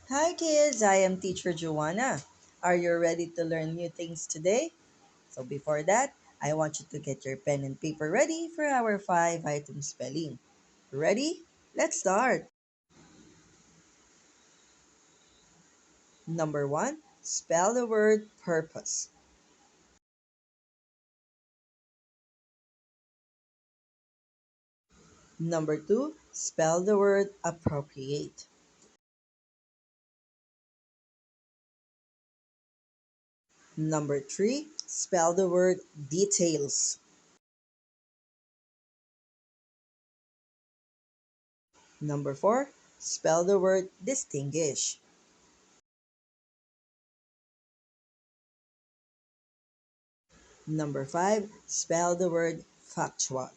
Hi kids, I am teacher Joanna. Are you ready to learn new things today? So before that, I want you to get your pen and paper ready for our 5 item spelling. Ready? Let's start. Number 1, spell the word purpose. Number 2, spell the word appropriate. Number 3, spell the word details. Number 4, spell the word distinguish. Number 5, spell the word factual.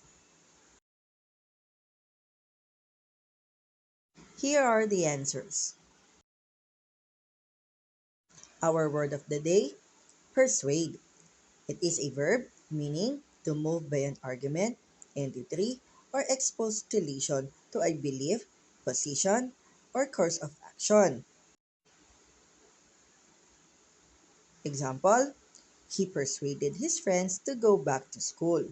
Here are the answers. Our word of the day, persuade. It is a verb meaning to move by an argument, entity, or expostulation to a belief, position, or course of action. Example, he persuaded his friends to go back to school.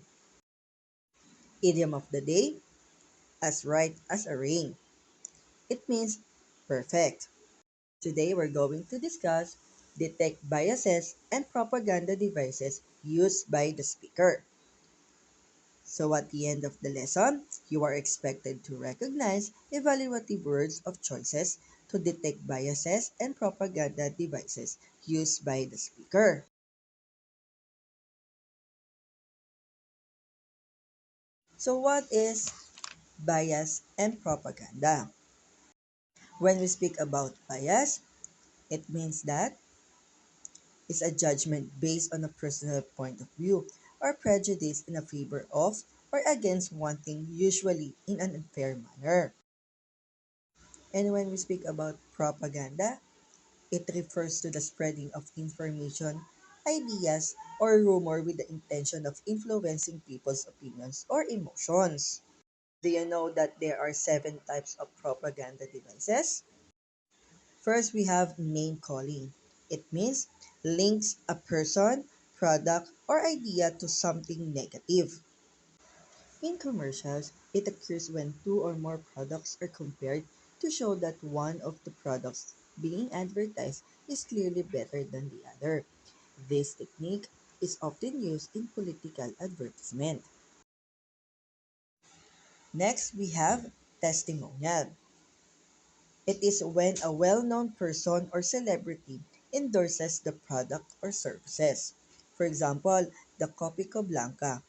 Idiom of the day, as right as a rain. It means perfect. Today we're going to discuss detect biases and propaganda devices used by the speaker. So at the end of the lesson, you are expected to recognize evaluative words of choices to detect biases and propaganda devices used by the speaker. So what is bias and propaganda? When we speak about bias, it means that it's a judgment based on a personal point of view or prejudice in a favor of or against one thing, usually in an unfair manner. And when we speak about propaganda, it refers to the spreading of information, ideas, or rumor with the intention of influencing people's opinions or emotions. Do you know that there are 7 types of propaganda devices? First, we have name calling. It means links a person, product, or idea to something negative. In commercials, it occurs when two or more products are compared to show that one of the products being advertised is clearly better than the other. This technique is often used in political advertisement. Next, we have testimonial. It is when a well-known person or celebrity endorses the product or services. For example, the Copico Blanca.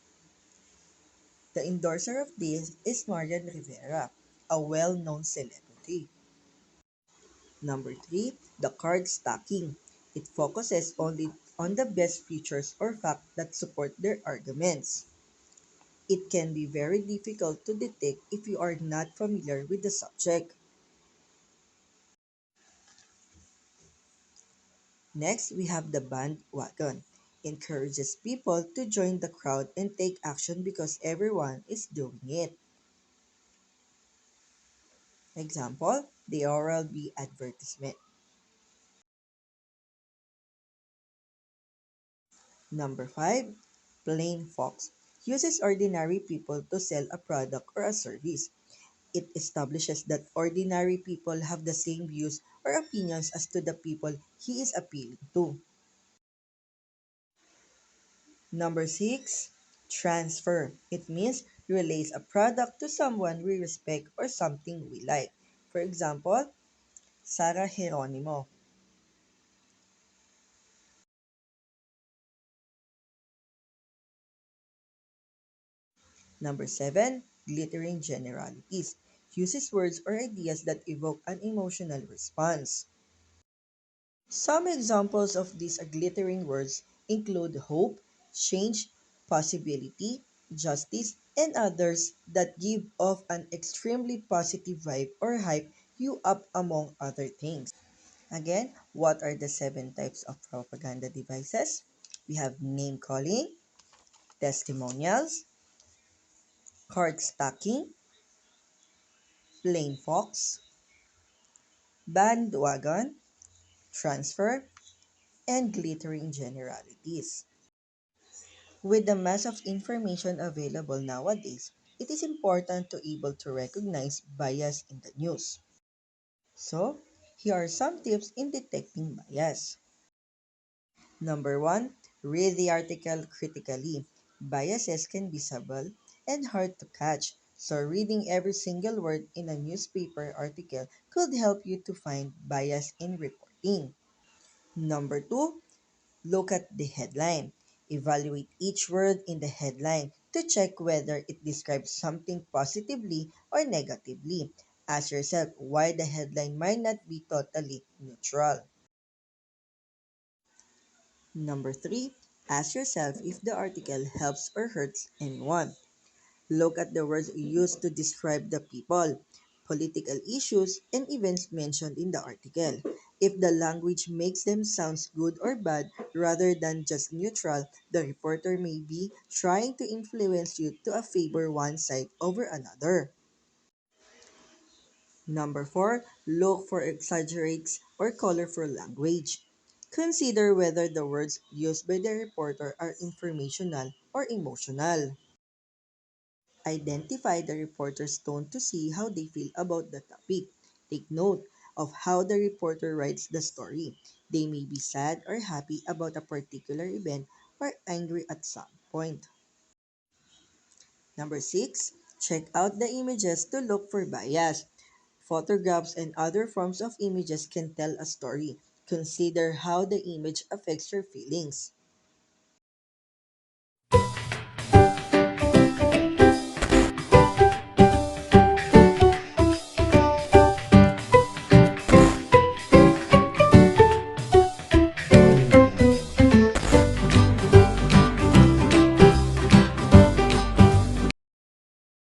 The endorser of this is Marian Rivera, a well-known celebrity. Number 3, the card stacking. It focuses only on the best features or facts that support their arguments. It can be very difficult to detect if you are not familiar with the subject. Next, we have the bandwagon. Encourages people to join the crowd and take action because everyone is doing it. Example, the Oral-B advertisement. Number 5, plain Fox. Uses ordinary people to sell a product or a service. It establishes that ordinary people have the same views or opinions as to the people he is appealing to. Number 6, transfer. It means relays a product to someone we respect or something we like. For example, Sarah Geronimo. Number 7, glittering generalities. Uses words or ideas that evoke an emotional response. Some examples of these glittering words include hope, change, possibility, justice, and others that give off an extremely positive vibe or hype you up among other things. Again, what are the 7 types of propaganda devices? We have name calling, testimonials, card stacking, plain fox, bandwagon, transfer, and glittering generalities. With the mass of information available nowadays, it is important to able to recognize bias in the news. So, here are some tips in detecting bias. Number one, read the article critically. Biases can be subtle and hard to catch, so reading every single word in a newspaper article could help you to find bias in reporting. Number two, look at the headline. Evaluate each word in the headline to check whether it describes something positively or negatively. Ask yourself why the headline might not be totally neutral. Number three, ask yourself if the article helps or hurts anyone. Look at the words used to describe the people, political issues, and events mentioned in the article. If the language makes them sound good or bad rather than just neutral, the reporter may be trying to influence you to favor one side over another. Number four, look for exaggerates or colorful language. Consider whether the words used by the reporter are informational or emotional. Identify the reporter's tone to see how they feel about the topic. Take note of how the reporter writes the story. They may be sad or happy about a particular event or angry at some point. Number six, check out the images to look for bias. Photographs and other forms of images can tell a story. Consider how the image affects your feelings.